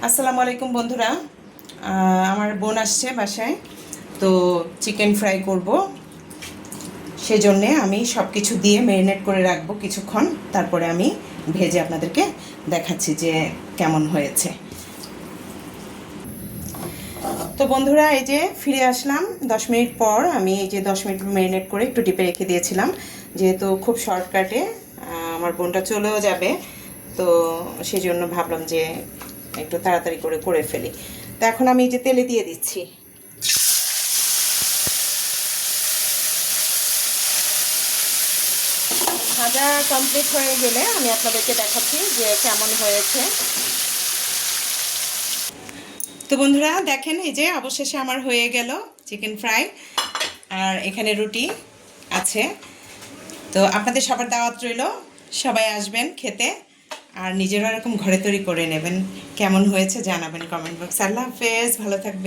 আসসালামু আলাইকুম বন্ধুরা। আমার বোন আসছে বাসায়, তো চিকেন ফ্রাই করব। সেজন্যে আমি সব কিছু দিয়ে ম্যারিনেট করে রাখবো কিছুক্ষণ, তারপরে আমি ভেজে আপনাদেরকে দেখাচ্ছি যে কেমন হয়েছে। তো বন্ধুরা, এই যে ফিরে আসলাম 10 মিনিট পর। আমি এই যে 10 মিনিট ম্যারিনেট করে একটু ডিপে রেখে দিয়েছিলাম, যেহেতু খুব শর্টকাটে আমার বোনটা চলেও যাবে, তো সেই জন্য ভাবলাম যে একটু তাড়াতাড়ি করে করে ফেলি। তো এখন আমি এই যে তেলে দিয়ে দিচ্ছি। ভাজা কমপ্লিট হয়ে গেলে আমি আপনাদেরকে দেখাচ্ছি যে কেমন হয়েছে। তো বন্ধুরা দেখেন, এই যে অবশেষে আমার হয়ে গেল চিকেন ফ্রাই, আর এখানে রুটি আছে। তো আপনাদের সবার দাওয়াত রইল, সবাই আসবেন খেতে, আর নিজেরা এরকম ঘরে তৈরি করে নেবেন। কেমন হয়েছে জানাবেন কমেন্ট বক্সে। আল্লাহ হাফেজ, ভালো থাকবেন।